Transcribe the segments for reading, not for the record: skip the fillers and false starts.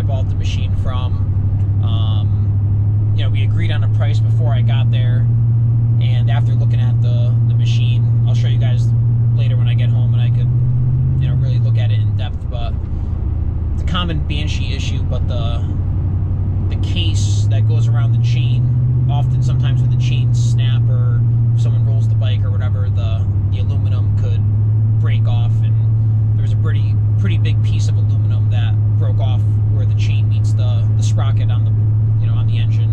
bought the machine from. You know, we agreed on a price before I got there, and after looking at the machine, I'll show you guys later when I get home and I could, you know, really look at it in depth. But it's a common Banshee issue, but the case that goes around the chain, often sometimes when the chains snap or if someone rolls the bike or whatever, the aluminum could break off, and there was a pretty big piece of aluminum that broke off where the chain meets the sprocket on the, you know, on the engine.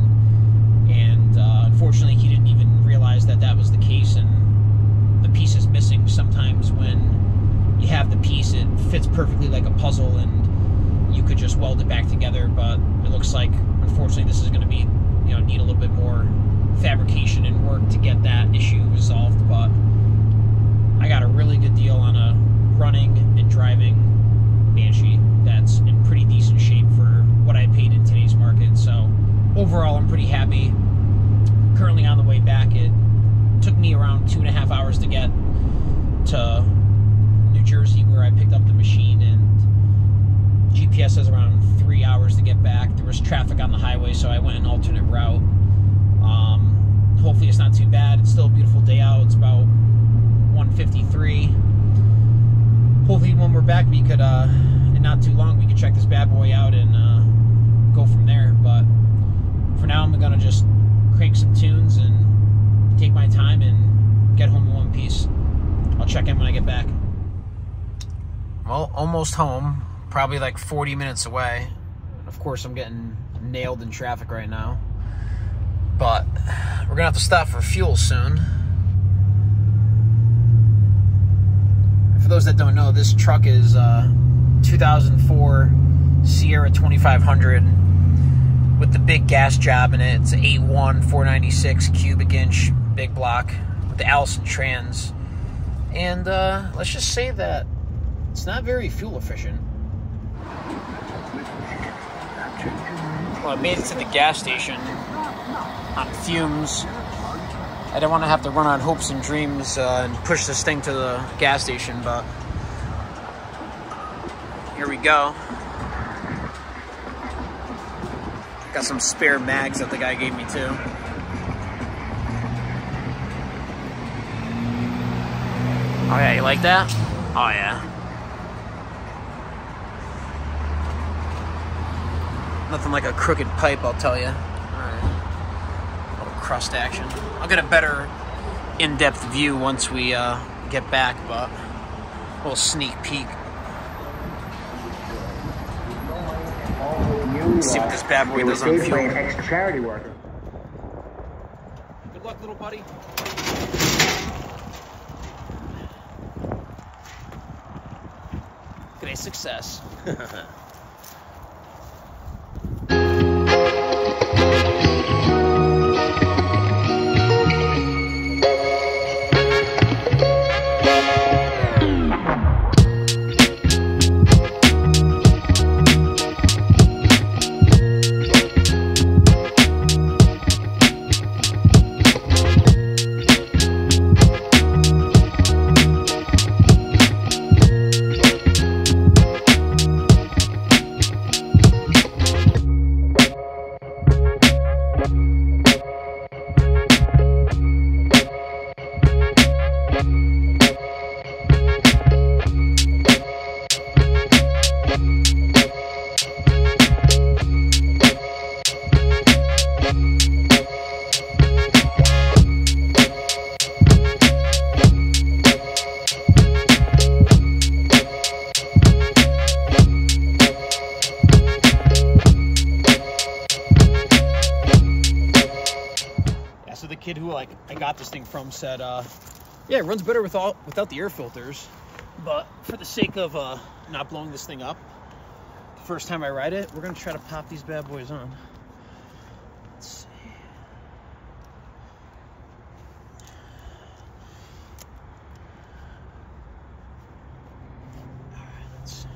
And unfortunately, he didn't even realize that that was the case, and the piece is missing. Sometimes when you have the piece, it fits perfectly like a puzzle, and you could just weld it back together. But it looks like, unfortunately, this is going to be, you know, need a little bit more fabrication and work to get that issue resolved. But I got a really good deal on a running and driving Banshee that's in pretty decent shape for what I paid in today's market. So overall, I'm pretty happy. Currently on the way back. It took me around 2.5 hours to get to New Jersey where I picked up the machine, and GPS says around 3 hours to get back. There was traffic on the highway, so I went an alternate route. Hopefully it's not too bad. It's still a beautiful day out. It's about 1:53. Hopefully when we're back, we could, in not too long, we could check this bad boy out and go from there. But for now, I'm gonna just crank some tunes and take my time and get home in one piece. I'll check in when I get back. Well, almost home. Probably like 40 minutes away. Of course, I'm getting nailed in traffic right now. But we're gonna have to stop for fuel soon. For those that don't know, this truck is 2004 Sierra 2500 with the big gas job in it. It's an 8.1 496 cubic inch big block with the Allison trans. And let's just say that it's not very fuel efficient. Well, I made it to the gas station on fumes. I didn't want to have to run on hopes and dreams and push this thing to the gas station, but here we go. Got some spare mags that the guy gave me too. Oh yeah, you like that? Oh yeah. Nothing like a crooked pipe, I'll tell you. Alright. Little crust action. I'll get a better in-depth view once we get back, but a little sneak peek. Let's see what this bad boy does on fuel. Extra charity worker. Good luck, little buddy. Today's success. Kid who I got this thing from said, yeah, it runs better without the air filters, but for the sake of not blowing this thing up, the first time I ride it, we're gonna try to pop these bad boys on. Let's see. All right, let's see.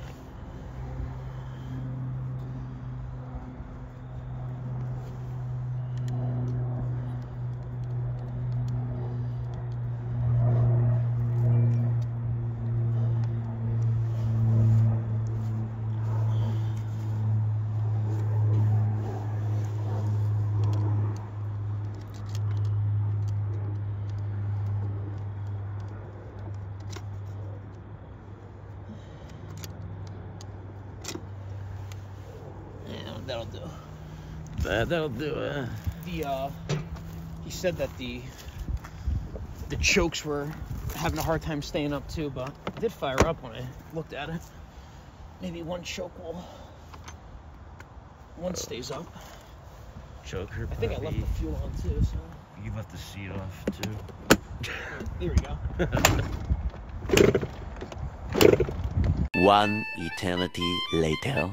That'll do. That'll do. He said that the chokes were having a hard time staying up too, but it did fire up when I looked at it. Maybe one choke one stays up. Choker. I think I left the fuel on too, so. You left the seat off too. There we go. One eternity later.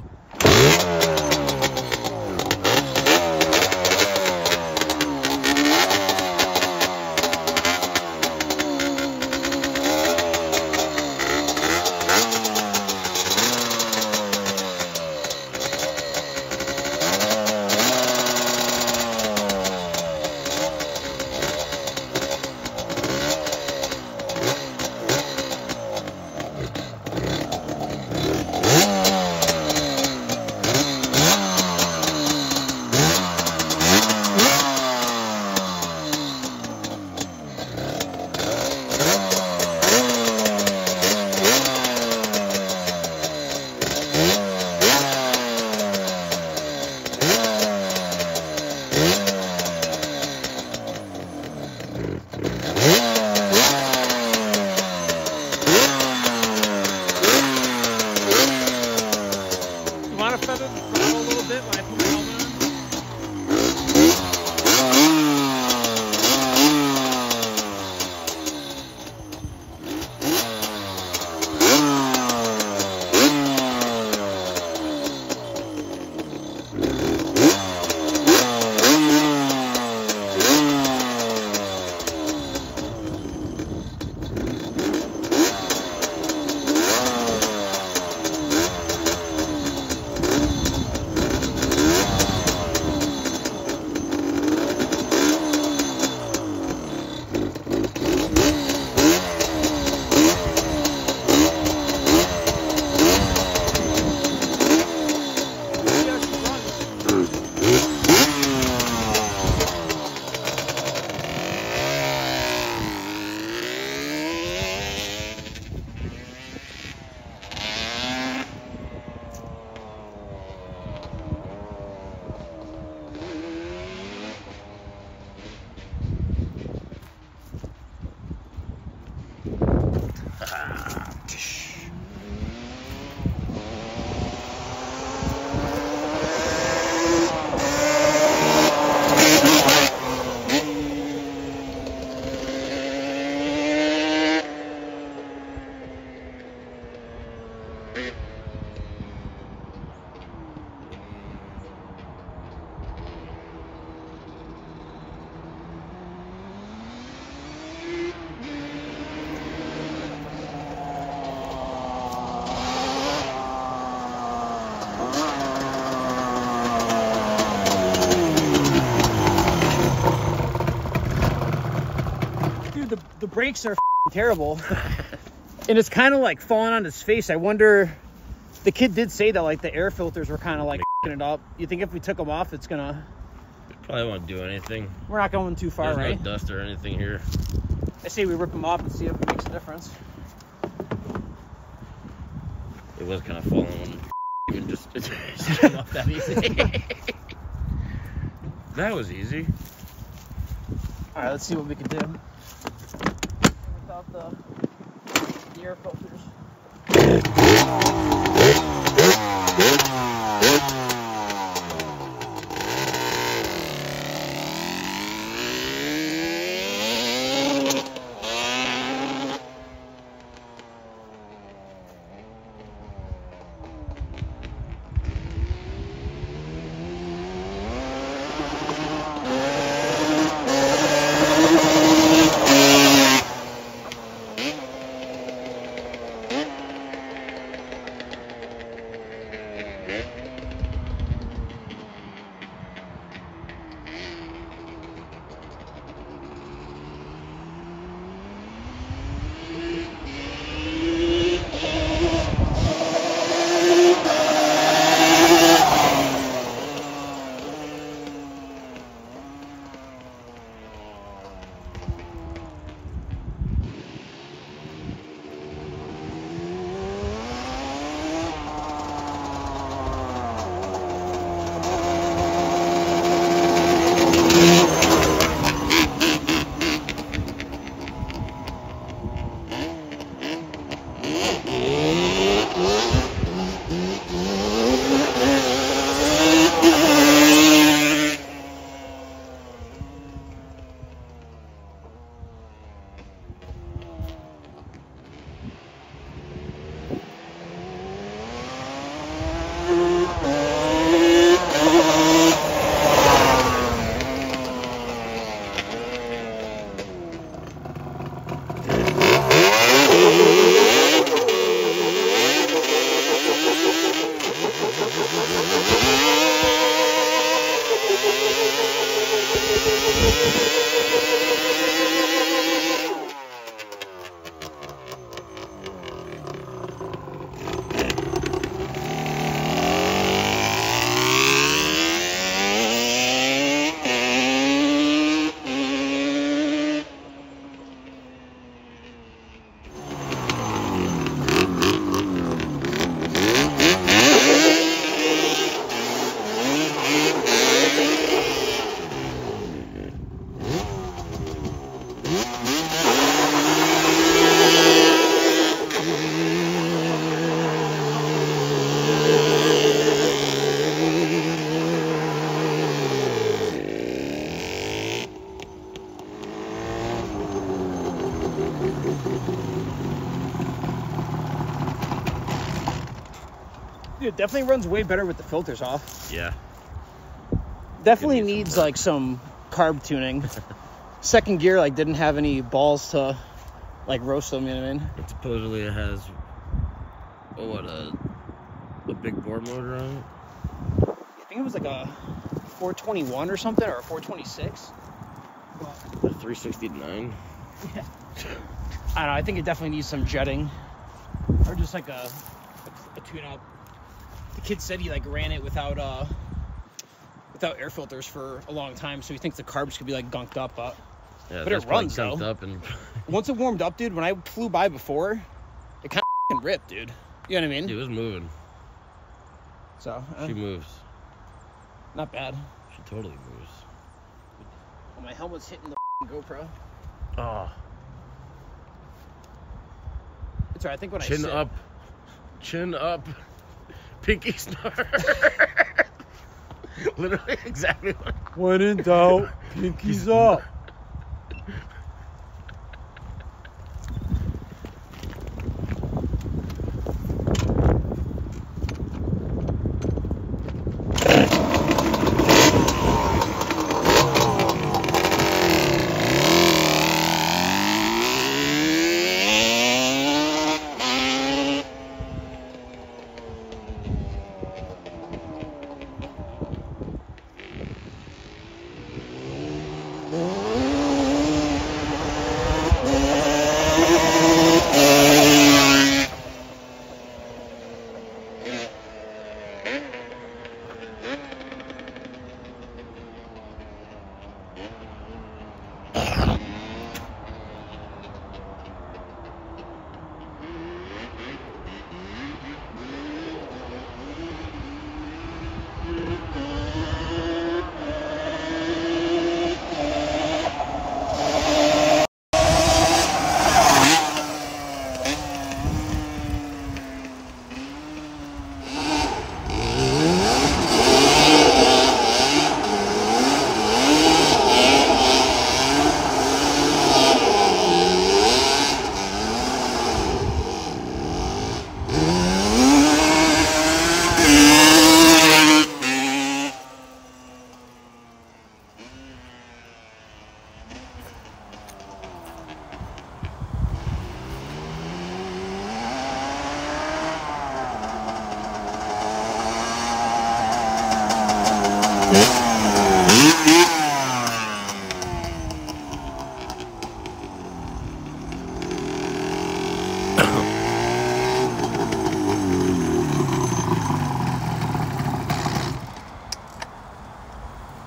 The brakes are terrible. And it's kind of like falling on his face. I wonder, the kid did say that like the air filters were kind of like it up. You think if we took them off, it's gonna... Probably won't do anything. We're not going too far, right? There's no dust or anything here. I say we rip them off and see if it makes a difference. It was kind of falling when even just came off that easy. That was easy. All right, let's see what we can do without the air filters. It definitely runs way better with the filters off. Yeah. Definitely needs like some carb tuning. Second gear like didn't have any balls to like roast them, you know what I mean? It supposedly it has a big bore motor on it. I think it was like a 421 or something, or a 426. A 369. Yeah. I don't know, I think it definitely needs some jetting. Or just like a tune-up. The kid said he like ran it without air filters for a long time, so he thinks the carbs could be like gunked up, but Yeah, it runs though. Up and Once it warmed up, dude, when I flew by before, it kind of ripped, dude. You know what I mean? It was moving. So She moves. not bad. She totally moves. Oh, my helmet's hitting the GoPro. Oh. It's alright. I think when Chin I sit, up. Chin up. Pinky star. Literally exactly what. When in doubt, pinkies up.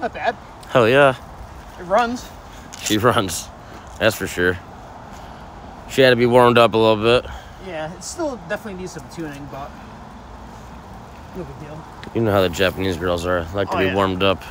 Not bad. Hell yeah. It runs. She runs. That's for sure. She had to be warmed up a little bit. Yeah, it still definitely needs some tuning, but no big deal. You know how the Japanese girls are. Like to be warmed up.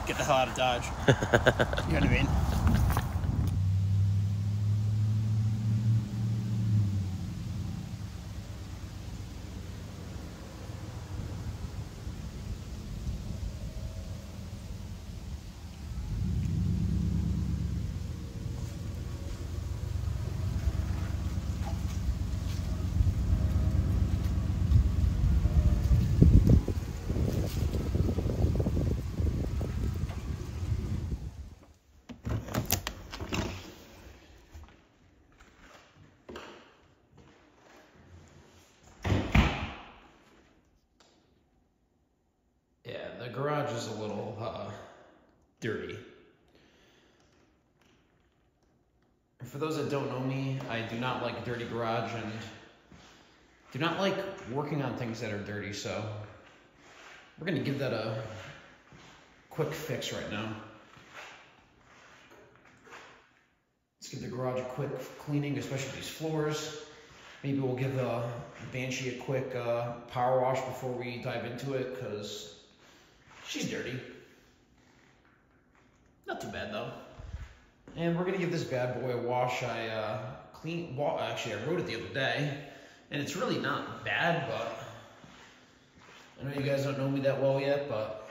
get the hell out of Dodge. You know what I mean? The garage is a little dirty. For those that don't know me, I do not like a dirty garage and do not like working on things that are dirty, so we're gonna give that a quick fix right now. Let's give the garage a quick cleaning, especially these floors. Maybe we'll give the Banshee a quick power wash before we dive into it, because she's dirty. Not too bad though. And we're gonna give this bad boy a wash. I wrote it the other day, and it's really not bad, but I know you guys don't know me that well yet, but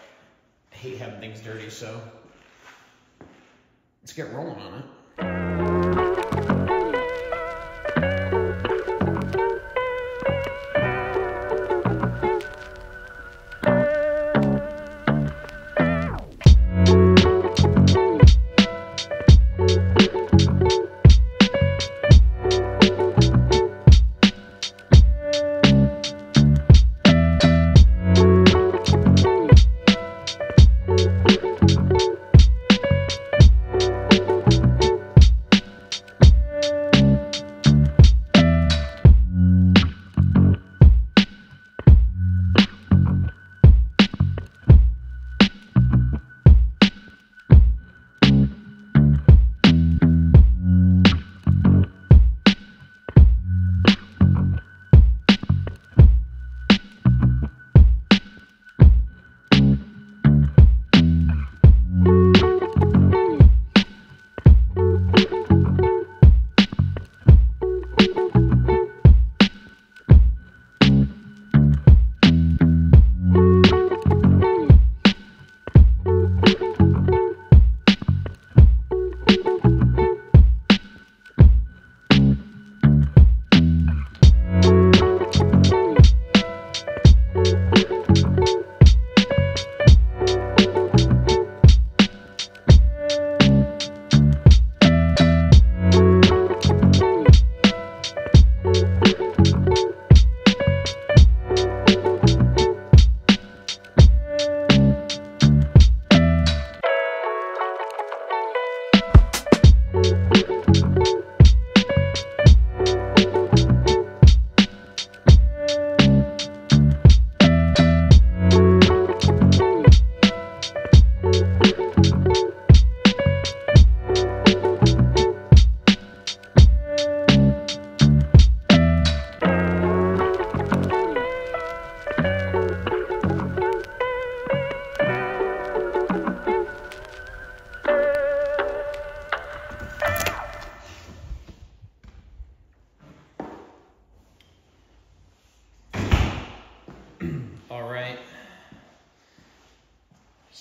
I hate having things dirty, so let's get rolling on it.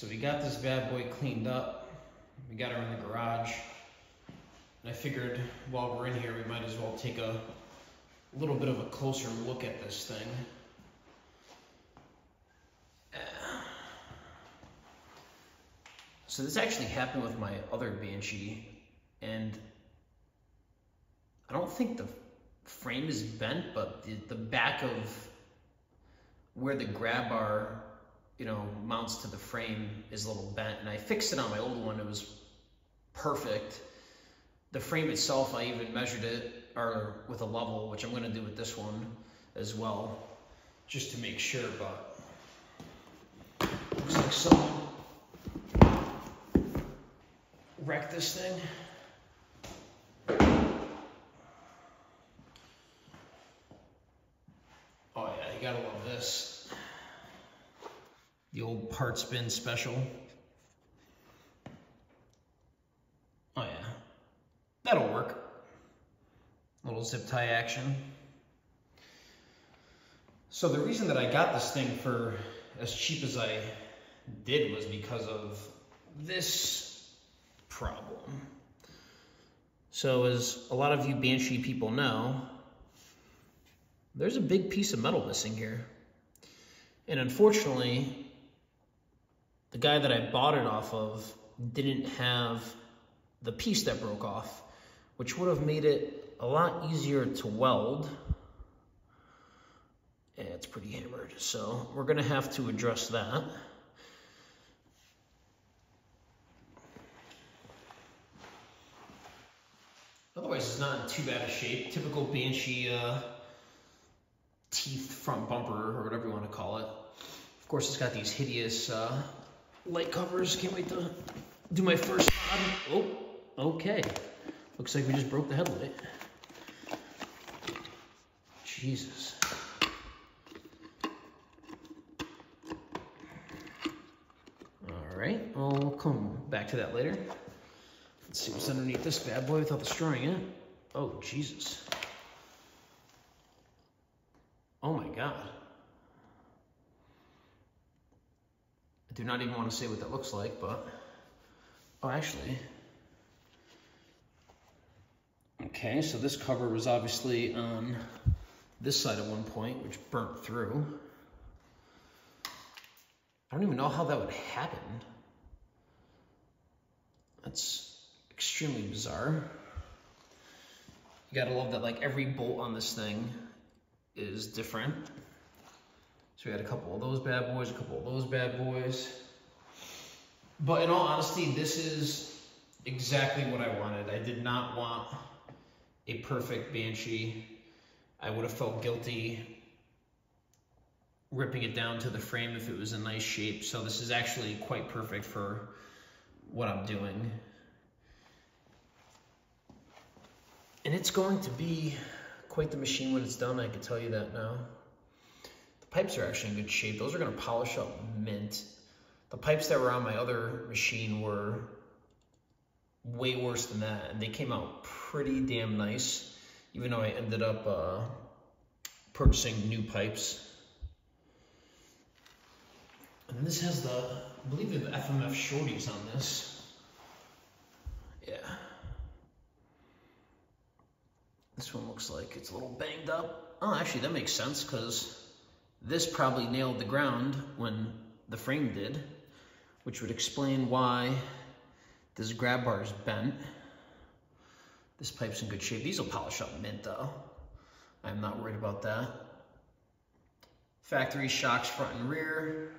So we got this bad boy cleaned up. We got her in the garage. And I figured while we're in here, we might as well take a little bit of a closer look at this thing. So this actually happened with my other Banshee, and I don't think the frame is bent, but the back of where the grab bar, you know, mounts to the frame is a little bent, and I fixed it on my old one. It was perfect. The frame itself, I even measured it with a level, which I'm going to do with this one as well, just to make sure. But looks like someone wrecked this thing. Oh yeah, you gotta love this. The old parts bin special. little zip tie action. So the reason that I got this thing for as cheap as I did was because of this problem. So as a lot of you Banshee people know, there's a big piece of metal missing here. And unfortunately, the guy that I bought it off of didn't have the piece that broke off, which would have made it a lot easier to weld. Yeah, it's pretty hammered, so we're gonna have to address that. Otherwise, it's not in too bad a shape. Typical Banshee teeth front bumper, or whatever you want to call it. Of course, it's got these hideous light covers. Can't wait to do my first mod. Oh, okay. Looks like we just broke the headlight. Jesus. All right, I'll come back to that later. Let's see what's underneath this bad boy without destroying it. Oh, Jesus. Oh my God. I do not even want to say what that looks like, but... Oh, actually... Okay, so this cover was obviously on this side at one point, which burnt through. I don't even know how that would happen. That's extremely bizarre. You gotta love that, like, every bolt on this thing is different. So we had a couple of those bad boys, a couple of those bad boys. But in all honesty, this is exactly what I wanted. I did not want a perfect Banshee. I would have felt guilty ripping it down to the frame if it was in nice shape. So this is actually quite perfect for what I'm doing. And it's going to be quite the machine when it's done, I can tell you that now. The pipes are actually in good shape. Those are gonna polish up mint. The pipes that were on my other machine were way worse than that, and they came out pretty damn nice, even though I ended up purchasing new pipes. And this has the, I believe the FMF shorties on this. Yeah. This one looks like it's a little banged up. Oh, actually, that makes sense, because this probably nailed the ground when the frame did, which would explain why this grab bar is bent. This pipe's in good shape. These will polish up mint, though. I'm not worried about that. Factory shocks front and rear.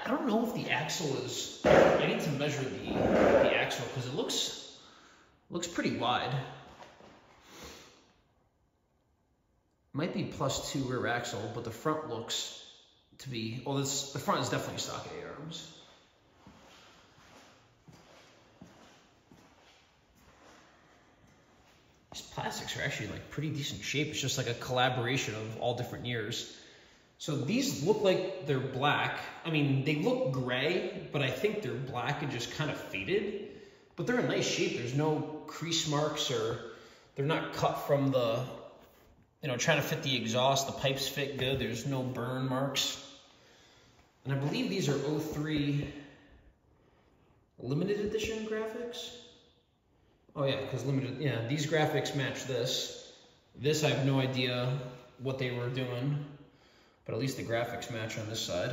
I don't know if the axle is, I need to measure the axle because it looks pretty wide. Might be +2 rear axle, but the front looks to be, well, the front is definitely stock A-arms. These plastics are actually like pretty decent shape. It's just like a collaboration of all different years. So these look like they're black. I mean, they look gray, but I think they're black and just kind of faded. But they're in nice shape. There's no crease marks, or they're not cut from the, you know, trying to fit the exhaust. The pipes fit good. There's no burn marks. And I believe these are 03 limited edition graphics. Oh yeah, because limited, yeah, these graphics match this. This, I have no idea what they were doing, but at least the graphics match on this side.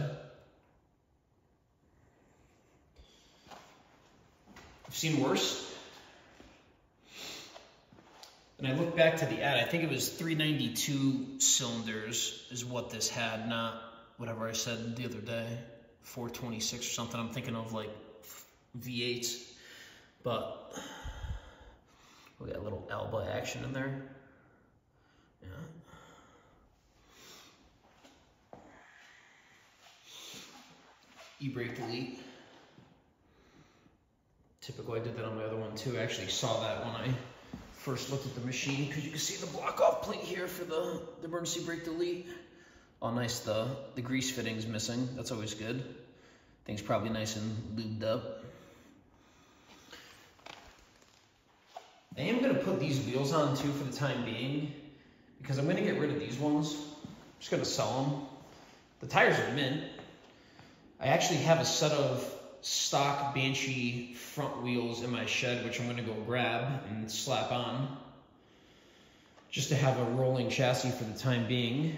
I've seen worse. And I look back to the ad, I think it was 392 cylinders is what this had, not whatever I said the other day, 426 or something. I'm thinking of like V8s, but we got a little elbow action in there. Yeah. E-brake delete. Typical, I did that on my other one too. I actually saw that when I first looked at the machine, because you can see the block off plate here for the emergency brake delete. Oh nice, the grease fitting's missing. That's always good. Thing's probably nice and lubed up. I am gonna put these wheels on too for the time being, because I'm gonna get rid of these ones. I'm just gonna sell them. The tires are mint. I actually have a set of stock Banshee front wheels in my shed, which I'm gonna go grab and slap on, just to have a rolling chassis for the time being.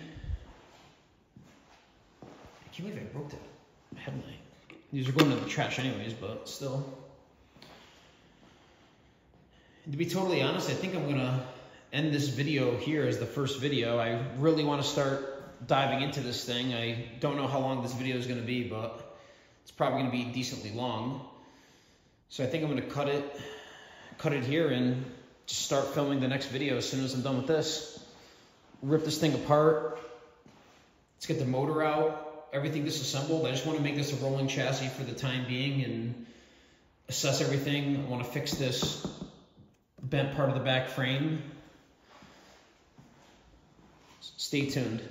I can't believe I broke that headlight. These are going to the trash anyways, but still. And to be totally honest, I think I'm gonna end this video here as the first video. I really want to start diving into this thing. I don't know how long this video is gonna be, but it's probably gonna be decently long. So I think I'm gonna cut it here and just start filming the next video as soon as I'm done with this. Rip this thing apart. Let's get the motor out, everything disassembled. I just want to make this a rolling chassis for the time being and assess everything. I want to fix this bent part of the back frame. Stay tuned.